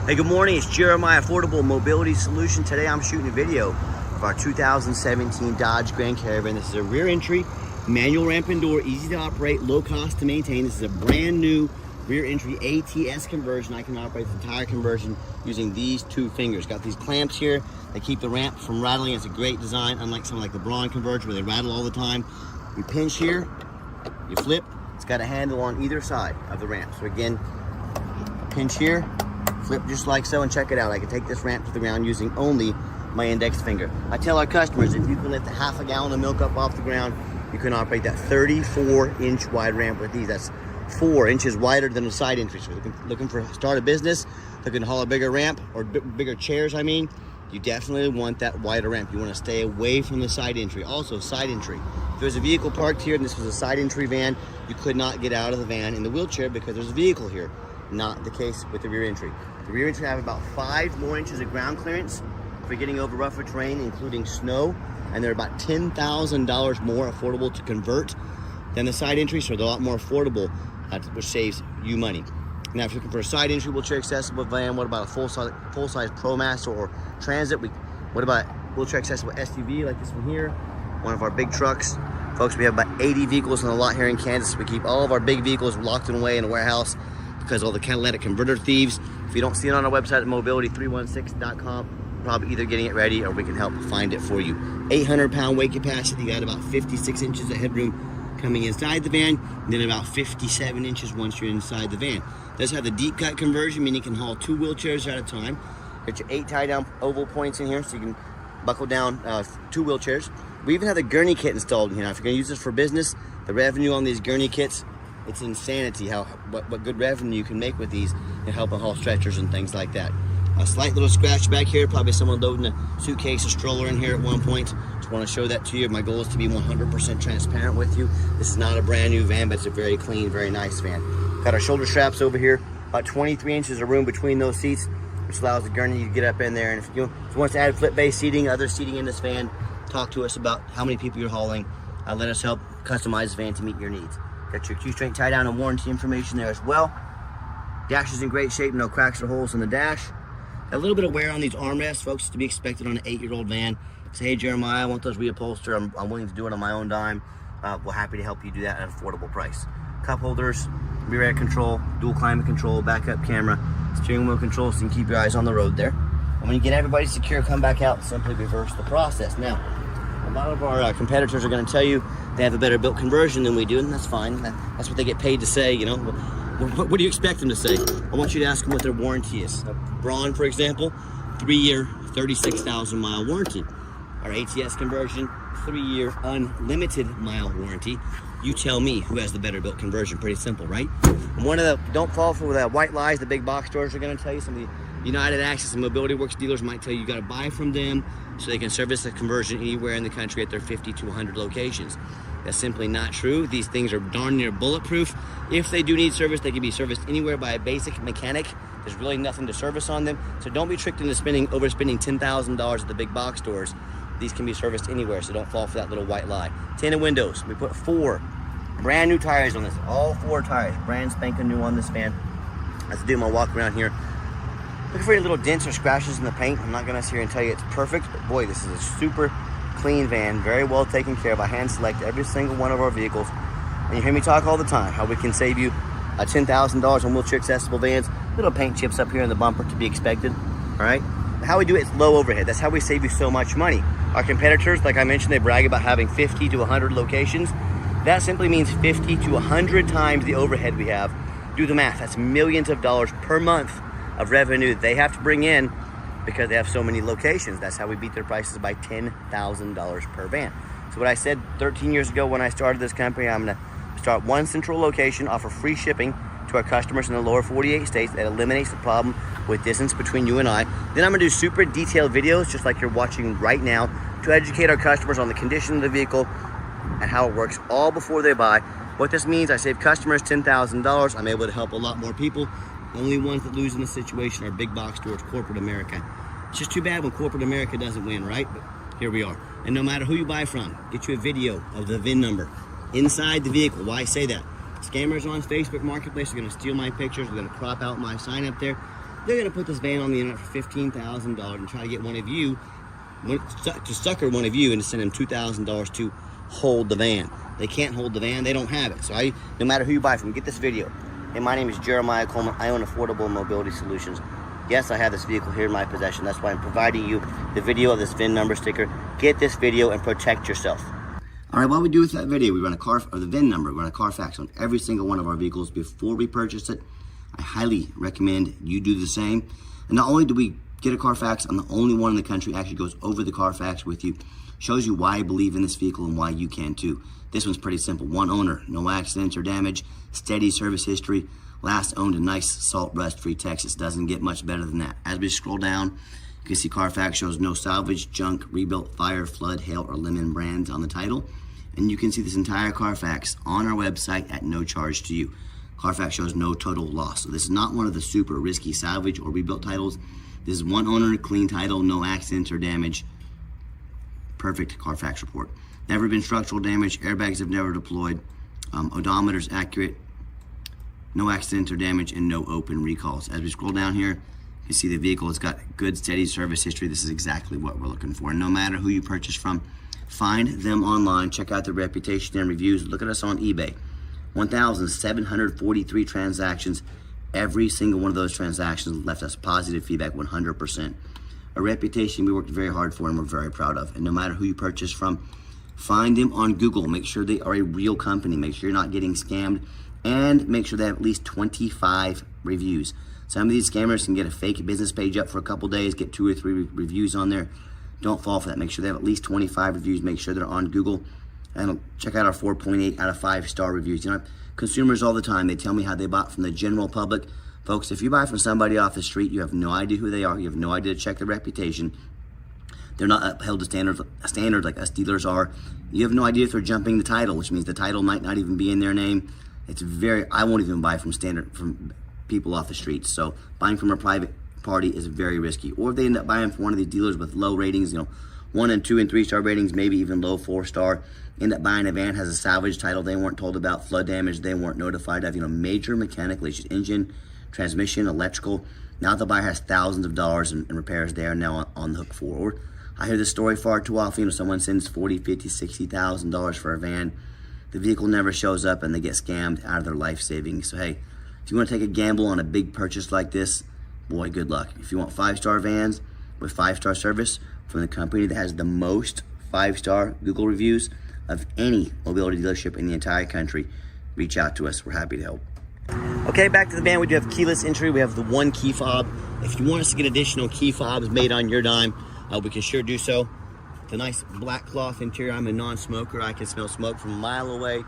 Hey, good morning. It's Jeremiah Affordable Mobility Solution. Today I'm shooting a video of our 2017 Dodge Grand Caravan. This is a rear entry, manual ramp and door, easy to operate, low cost to maintain. This is a brand new rear entry ATS conversion. I can operate the entire conversion using these two fingers. Got these clamps here that keep the ramp from rattling. It's a great design, unlike something like the Braun conversion where they rattle all the time. You pinch here, you flip. It's got a handle on either side of the ramp. So again, pinch here, flip just like so, and check it out. I can take this ramp to the ground using only my index finger. I tell our customers, if you can lift a half a gallon of milk up off the ground, you can operate that 34-inch wide ramp with these. That's 4 inches wider than a side entry. So looking for start a business, looking to haul a bigger ramp or bigger chairs, you definitely want that wider ramp. You want to stay away from the side entry. Also, side entry. If there's a vehicle parked here and this was a side entry van, you could not get out of the van in the wheelchair because there's a vehicle here. Not the case with the rear entry. The rear entry have about 5 more inches of ground clearance for getting over rougher terrain, including snow, and they're about $10,000 more affordable to convert than the side entry, so they're a lot more affordable, which saves you money. Now, if you're looking for a side entry wheelchair accessible van, what about a full-size ProMaster or Transit? What about wheelchair accessible SUV like this one here? One of our big trucks. Folks, we have about 80 vehicles on the lot here in Kansas. We keep all of our big vehicles locked away in a warehouse because of all the catalytic converter thieves. If you don't see it on our website at mobility316.com, probably either getting it ready or we can help find it for you. 800-pound weight capacity, you got about 56 inches of headroom coming inside the van, and then about 57 inches once you're inside the van. It does have the deep cut conversion, meaning you can haul 2 wheelchairs at a time. Got your 8 tie down oval points in here, so you can buckle down 2 wheelchairs. We even have the gurney kit installed in here. Now, if you're gonna use this for business, the revenue on these gurney kits, it's insanity what good revenue you can make with these and helping haul stretchers and things like that. A slight little scratch back here, probably someone loading a suitcase or stroller in here at one point. Just want to show that to you. My goal is to be 100% transparent with you. This is not a brand new van, but it's a very clean, very nice van. Got our shoulder straps over here, about 23 inches of room between those seats, which allows the gurney to get up in there. And if you want to add flip-based seating, other seating in this van, talk to us about how many people you're hauling. Let us help customize the van to meet your needs. Got your Q-Strength tie down and warranty information there as well. Dash is in great shape, no cracks or holes in the dash. A little bit of wear on these armrests, folks, to be expected on an 8-year-old van. Say, hey, Jeremiah, I want those reupholstered. I'm willing to do it on my own dime. We're happy to help you do that at an affordable price. Cup holders, rear air control, dual climate control, backup camera, steering wheel control, so you can keep your eyes on the road there. And when you get everybody secure, come back out, simply reverse the process. Now, a lot of our competitors are going to tell you they have a better built conversion than we do, and that's fine. That's what they get paid to say, you know. What do you expect them to say? I want you to ask them what their warranty is. Braun, for example, 3-year, 36,000-mile warranty. Our ATS conversion, 3-year, unlimited mile warranty. You tell me who has the better built conversion. Pretty simple, right? And don't fall for the white lies the big box stores are going to tell you. Some of the United Access and Mobility Works dealers might tell you got to buy from them so they can service the conversion anywhere in the country at their 50 to 100 locations. That's simply not true. These things are darn near bulletproof. If they do need service, they can be serviced anywhere by a basic mechanic. There's really nothing to service on them. So don't be tricked into overspending $10,000 at the big box stores. These can be serviced anywhere, so don't fall for that little white lie. Tinted windows. We put 4 brand new tires on this. All 4 tires, brand spanking new on this van. Let's do my walk around here. Looking for any little dents or scratches in the paint. I'm not gonna sit here and tell you it's perfect, but boy, this is a super clean van, very well taken care of. I hand select every single one of our vehicles. And you hear me talk all the time, how we can save you $10,000 on wheelchair accessible vans. Little paint chips up here in the bumper to be expected, all right? How we do it is low overhead. That's how we save you so much money. Our competitors, like I mentioned, they brag about having 50 to 100 locations. That simply means 50 to 100 times the overhead we have. Do the math, that's millions of dollars per month of revenue that they have to bring in because they have so many locations. That's how we beat their prices by $10,000 per van. So what I said 13 years ago when I started this company, I'm gonna start one central location, offer free shipping to our customers in the lower 48 states. That eliminates the problem with distance between you and I. Then I'm gonna do super detailed videos, just like you're watching right now, to educate our customers on the condition of the vehicle and how it works all before they buy. What this means, I save customers $10,000. I'm able to help a lot more people. Only ones that lose in this situation are big box stores, corporate America. It's just too bad when corporate America doesn't win, right? But here we are. And no matter who you buy from, get you a video of the VIN number inside the vehicle. Why I say that? Scammers on Facebook Marketplace are gonna steal my pictures. They're gonna crop out my sign up there. they're going to put this van on the internet for $15,000 and try to get one of you, to sucker one of you and to send them $2,000 to hold the van. They can't hold the van, they don't have it. So no matter who you buy from, get this video. Hey, my name is Jeremiah Coleman. I own Affordable Mobility Solutions. Yes, I have this vehicle here in my possession. That's why I'm providing you the video of this VIN number sticker. Get this video and protect yourself. All right, what we do with that video, we run the VIN number, we run a Carfax on every single one of our vehicles before we purchase it. I highly recommend you do the same. And not only do we get a Carfax, I'm the only one in the country that actually goes over the Carfax with you. Shows you why I believe in this vehicle and why you can too. This one's pretty simple. One owner, no accidents or damage, steady service history, last owned in nice salt rust-free Texas. Doesn't get much better than that. As we scroll down, you can see Carfax shows no salvage, junk, rebuilt, fire, flood, hail, or lemon brands on the title. And you can see this entire Carfax on our website at no charge to you. Carfax shows no total loss. So this is not one of the super risky salvage or rebuilt titles. This is one owner, clean title, no accidents or damage. Perfect Carfax report. Never been structural damage, airbags have never deployed, odometer's accurate, no accidents or damage, and no open recalls. As we scroll down here, you see the vehicle has got good, steady service history. This is exactly what we're looking for. And no matter who you purchase from, find them online, check out their reputation and reviews. Look at us on eBay. 1,743 transactions. Every single one of those transactions left us positive feedback, 100%. A reputation we worked very hard for and we're very proud of. And no matter who you purchase from, find them on Google. Make sure they are a real company. Make sure you're not getting scammed. And make sure they have at least 25 reviews. Some of these scammers can get a fake business page up for a couple days, get 2 or 3 reviews on there. Don't fall for that. Make sure they have at least 25 reviews. Make sure they're on Google. And check out our 4.8 out of 5-star reviews. You know, consumers all the time, they tell me how they bought from the general public. Folks, if you buy from somebody off the street, you have no idea who they are. You have no idea to check their reputation. They're not upheld to standards like us dealers are. You have no idea if they're jumping the title, which means the title might not even be in their name. I won't even buy from people off the streets. So buying from a private party is very risky. Or if they end up buying from one of these dealers with low ratings, 1 and 2 and 3-star ratings, maybe even low 4-star, end up buying a van, has a salvage title they weren't told about, flood damage they weren't notified of, major mechanical issues, engine, transmission, electrical. Now the buyer has thousands of dollars in repairs they are now on the hook for. Or I hear this story far too often. Someone sends $40,000, $50,000, $60,000 for a van. The vehicle never shows up and they get scammed out of their life savings. So hey, if you want to take a gamble on a big purchase like this, boy, good luck. If you want 5-star vans with 5-star service from the company that has the most 5-star Google reviews of any mobility dealership in the entire country, reach out to us. We're happy to help. Okay, back to the van. We do have keyless entry. We have the 1 key fob. If you want us to get additional key fobs made on your dime, we can sure do so. The nice black cloth interior. I'm a non-smoker. I can smell smoke from a mile away.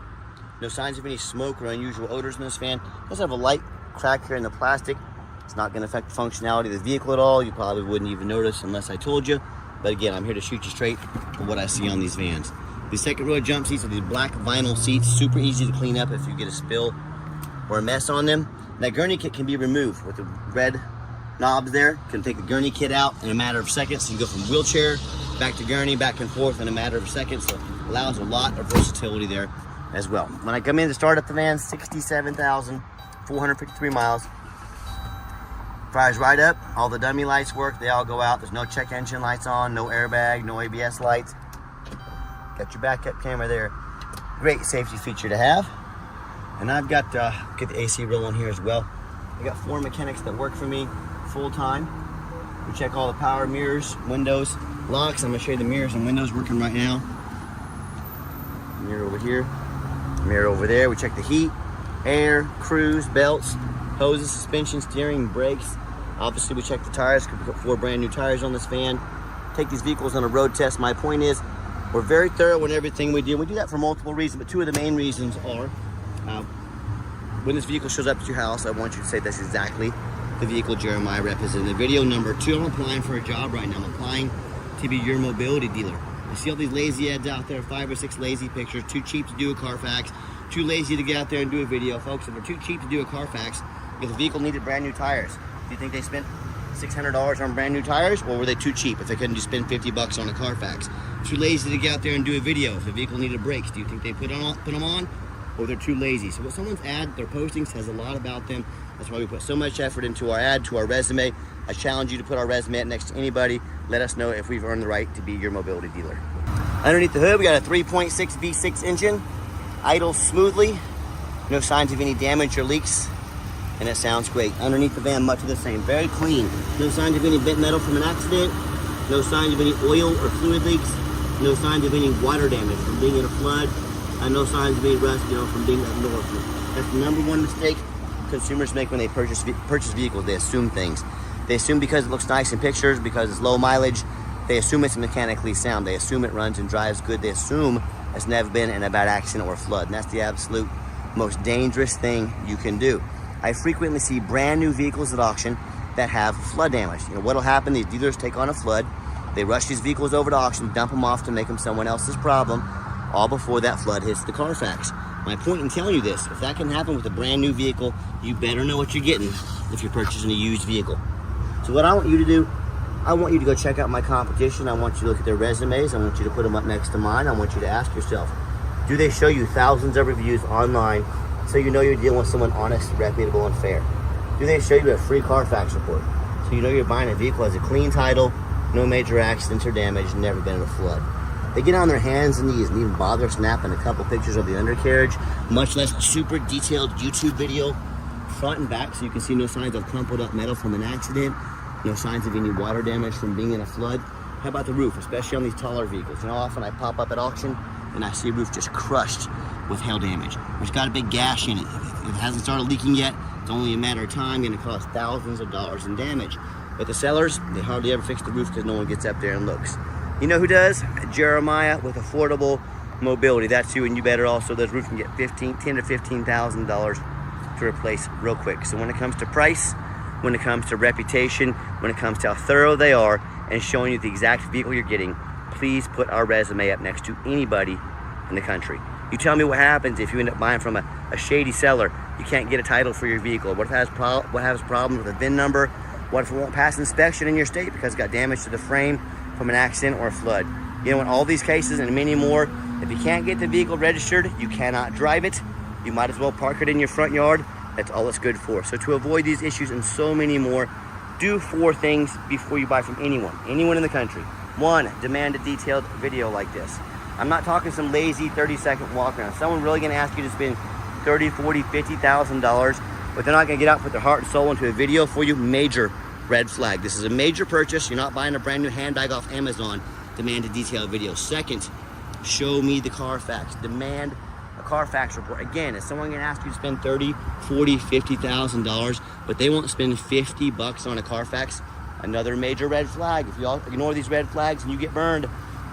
No signs of any smoke or unusual odors in this van. It does have a light crack here in the plastic. It's not going to affect the functionality of the vehicle at all. You probably wouldn't even notice unless I told you. But again, I'm here to shoot you straight on what I see on these vans. The second row jump seats are these black vinyl seats. Super easy to clean up if you get a spill or a mess on them. That gurney kit can be removed with the red knobs there. You can take the gurney kit out in a matter of seconds. You can go from wheelchair back to gurney, back and forth in a matter of seconds. So it allows a lot of versatility there as well. When I come in to start up the van, 67,453 miles. Fires right up. All the dummy lights work. They all go out. There's no check engine lights on, no airbag, no ABS lights. Got your backup camera there. Great safety feature to have. And I've got, get the AC rolling here as well. I got 4 mechanics that work for me full time. We check all the power, mirrors, windows, locks. I'm gonna show you the mirrors and windows working right now. Mirror over here, mirror over there. We check the heat, air, cruise, belts, hoses, suspension, steering, brakes. Obviously we check the tires because we put 4 brand new tires on this van. Take these vehicles on a road test. My point is, we're very thorough in everything we do. We do that for multiple reasons, but 2 of the main reasons are, when this vehicle shows up at your house, I want you to say that's exactly the vehicle Jeremiah represents in the video. Number 2, I'm applying for a job right now. I'm applying to be your mobility dealer. I see all these lazy ads out there, 5 or 6 lazy pictures, too cheap to do a Carfax, too lazy to get out there and do a video. Folks, if they're too cheap to do a Carfax, if the vehicle needed brand new tires, do you think they spent $600 on brand new tires, or were they too cheap if they couldn't just spend $50 on a Carfax? Too lazy to get out there and do a video. If the vehicle needed brakes, do you think they put them on, or they're too lazy? So what someone's ad, their posting says a lot about them. That's why we put so much effort into our ad, to our resume. I challenge you to put our resume up next to anybody. Let us know if we've earned the right to be your mobility dealer. Underneath the hood, we got a 3.6 V6 engine, idles smoothly, no signs of any damage or leaks, and it sounds great. Underneath the van, much of the same, very clean. No signs of any bent metal from an accident, no signs of any oil or fluid leaks, no signs of any water damage from being in a flood, and no signs of any rust, from being up north. That's the number one mistake consumers make when they purchase vehicles. They assume things. They assume because it looks nice in pictures, because it's low mileage, they assume it's mechanically sound. They assume it runs and drives good. They assume it's never been in a bad accident or flood. And that's the absolute most dangerous thing you can do. I frequently see brand new vehicles at auction that have flood damage. What'll happen, these dealers take on a flood, they rush these vehicles over to auction, dump them off to make them someone else's problem, all before that flood hits the Carfax. My point in telling you this, if that can happen with a brand new vehicle, you better know what you're getting if you're purchasing a used vehicle. So what I want you to do, I want you to go check out my competition. I want you to look at their resumes. I want you to put them up next to mine. I want you to ask yourself, do they show you thousands of reviews online so you know you're dealing with someone honest, reputable, and fair? Do they show you a free Carfax report so you know you're buying a vehicle that has a clean title, no major accidents or damage, never been in a flood? They get on their hands and knees and even bother snapping a couple pictures of the undercarriage, much less a super detailed YouTube video, front and back, so you can see no signs of crumpled up metal from an accident, no signs of any water damage from being in a flood. How about the roof, especially on these taller vehicles? Often I pop up at auction and I see a roof just crushed with hail damage. It's got a big gash in it. If it hasn't started leaking yet, it's only a matter of time, going to cost thousands of dollars in damage. But the sellers, they hardly ever fix the roof because no one gets up there and looks. You know who does? Jeremiah with Affordable Mobility. That's you, and you better also. Those roofs can get $10,000 to $15,000 to replace real quick. So when it comes to price, when it comes to reputation, when it comes to how thorough they are and showing you the exact vehicle you're getting, please put our resume up next to anybody in the country. You tell me what happens if you end up buying from a shady seller. You can't get a title for your vehicle. What if it has problems with a VIN number? What if it won't pass inspection in your state because it got damage to the frame from an accident or a flood? In all these cases and many more, if you can't get the vehicle registered, you cannot drive it. You might as well park it in your front yard. That's all it's good for. So to avoid these issues and so many more, do 4 things before you buy from anyone in the country. 1, demand a detailed video like this. I'm not talking some lazy 30-second walk around. Someone really gonna ask you to spend $30,000, $40,000, $50,000, but they're not gonna get out and put their heart and soul into a video for you. Major red flag. This is a major purchase. You're not buying a brand new handbag off Amazon. Demand a detailed video. 2nd, show me the Carfax. Demand a Carfax report. Again, if someone can ask you to spend $30,000, $40,000, $50,000, but they won't spend $50 on a Carfax, another major red flag. If you all ignore these red flags and you get burned,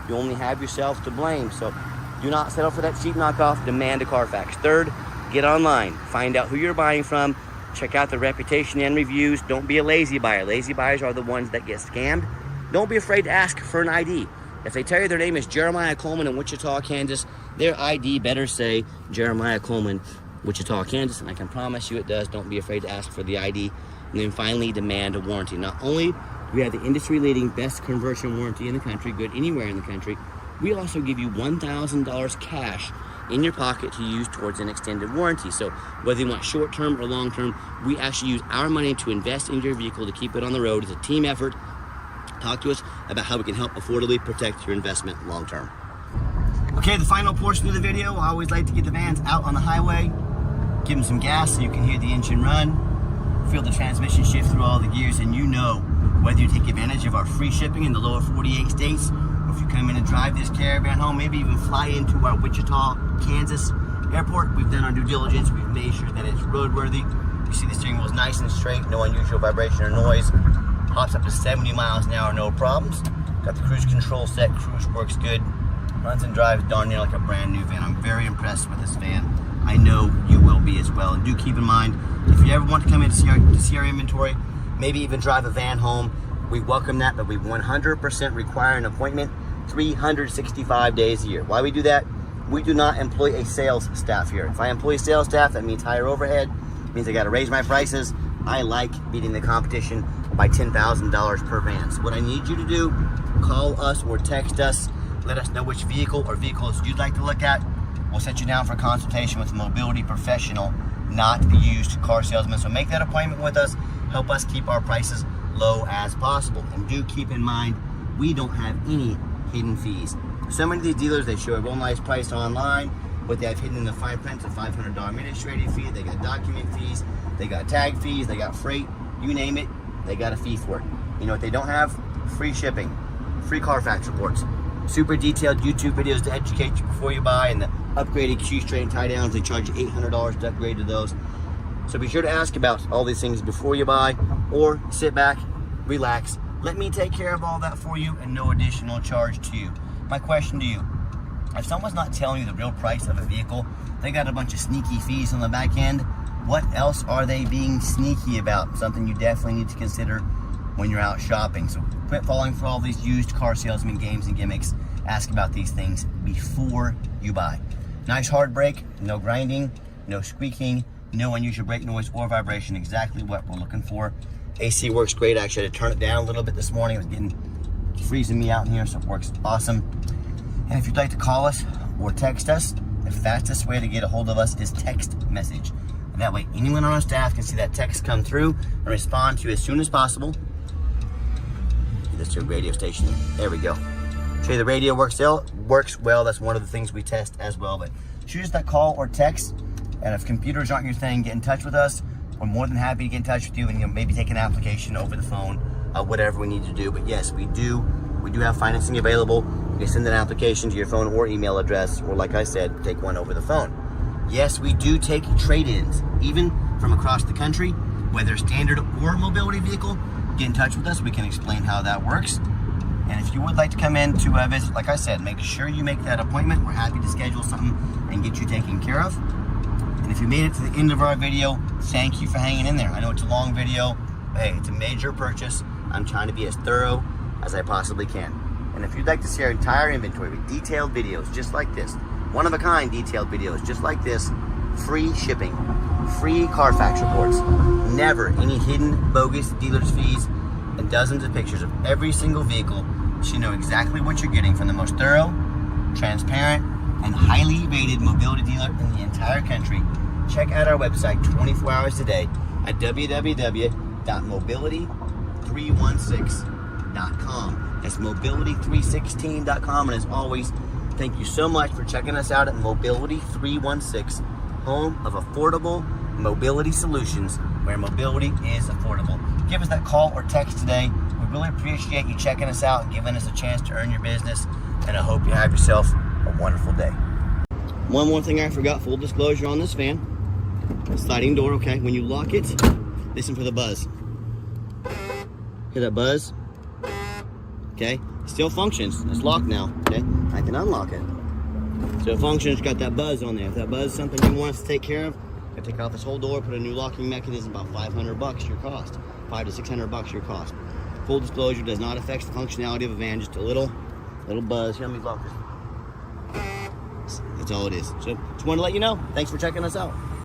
you only have yourself to blame. So do not settle for that cheap knockoff. Demand a Carfax. 3rd, get online. Find out who you're buying from. Check out the reputation and reviews. Don't be a lazy buyer. Lazy buyers are the ones that get scammed. Don't be afraid to ask for an ID. If they tell you their name is Jeremiah Coleman in Wichita, Kansas, their ID better say Jeremiah Coleman, Wichita, Kansas, and I can promise you it does. Don't be afraid to ask for the ID. And then finally, demand a warranty. Not only do we have the industry-leading best conversion warranty in the country, good anywhere in the country, we also give you $1,000 cash in your pocket to use towards an extended warranty. So whether you want short-term or long-term, we actually use our money to invest in your vehicle to keep it on the road. It's a team effort. Talk to us about how we can help affordably protect your investment long-term. Okay, the final portion of the video, I always like to get the vans out on the highway, give them some gas so you can hear the engine run, feel the transmission shift through all the gears, and whether you take advantage of our free shipping in the lower 48 states, or if you come in and drive this Caravan home, maybe even fly into our Wichita, Kansas airport, we've done our due diligence, we've made sure that it's roadworthy. You see the steering wheel is nice and straight, no unusual vibration or noise. Hops up to 70 miles an hour, no problems. Got the cruise control set, cruise works good. Runs and drives darn near like a brand new van. I'm very impressed with this van. I know you will be as well. And do keep in mind, if you ever want to come in to see our inventory, maybe even drive a van home, we welcome that, but we 100% require an appointment 365 days a year. Why we do that? We do not employ a sales staff here. If I employ a sales staff, that means higher overhead, means I gotta raise my prices. I like beating the competition by $10,000 per van. So what I need you to do, call us or text us. Let us know which vehicle or vehicles you'd like to look at. We'll set you down for a consultation with a mobility professional not a used car salesman. So make that appointment with us. Help us keep our prices low as possible. And do keep in mind, we don't have any hidden fees. So many of these dealers, they show a real nice price online, but they have hidden in the fine print a $500 administrative fee. They got document fees, they got tag fees, they got freight, you name it, they got a fee for it. You know what they don't have? Free shipping, free Carfax reports, super detailed YouTube videos to educate you before you buy, and the upgraded Q-Strain tie downs. They charge you $800 to upgrade to those. So be sure to ask about all these things before you buy, or sit back, relax, let me take care of all that for you, and no additional charge to you. My question to you, if someone's not telling you the real price of a vehicle, they got a bunch of sneaky fees on the back end, what else are they being sneaky about? Something you definitely need to consider when you're out shopping. So quit falling for all these used car salesman games and gimmicks. Ask about these things before you buy. Nice hard brake, no grinding, no squeaking, no unusual brake noise or vibration, exactly what we're looking for. AC works great. I actually had to turn it down a little bit this morning. It was freezing me out in here, so it works awesome. And if you'd like to call us or text us, the fastest way to get a hold of us is text message. And that way, anyone on our staff can see that text come through and respond to you as soon as possible. Get this to a radio station. There we go. Show you the radio works well. That's one of the things we test as well. But shoot us that call or text. And if computers aren't your thing, get in touch with us. We're more than happy to get in touch with you and maybe take an application over the phone, whatever we need to do. But yes, we do have financing available. You can send an application to your phone or email address, or like I said, take one over the phone. Yes, we do take trade-ins, even from across the country, whether standard or mobility vehicle. Get in touch with us. We can explain how that works. And if you would like to come in to visit, like I said, make sure you make that appointment. We're happy to schedule something and get you taken care of. And if you made it to the end of our video, thank you for hanging in there. I know it's a long video, but hey, it's a major purchase. I'm trying to be as thorough as I possibly can. And if you'd like to see our entire inventory with detailed videos just like this, one-of-a-kind detailed videos just like this, free shipping, free Carfax reports, never any hidden bogus dealer's fees, and dozens of pictures of every single vehicle, so you know exactly what you're getting from the most thorough, transparent, and highly rated mobility dealer in the entire country. Check out our website 24 hours a day at www.mobility316.com. That's mobility316.com. And as always, thank you so much for checking us out at Mobility 316, home of affordable mobility solutions, where mobility is affordable. Give us that call or text today. We really appreciate you checking us out and giving us a chance to earn your business. And I hope you have yourself a wonderful day. One more thing I forgot, full disclosure on this van. Sliding door, okay? When you lock it, listen for the buzz. Hear that buzz? Okay? Still functions. It's locked now, okay? I can unlock it. So it functions, it's got that buzz on there. If that buzz is something you want us to take care of, I take out this whole door, put a new locking mechanism, about $500 your cost. $500 to $600 your cost. Full disclosure, does not affect the functionality of a van, just a little buzz. Here, let me lock this. That's all it is. So just wanted to let you know. Thanks for checking us out.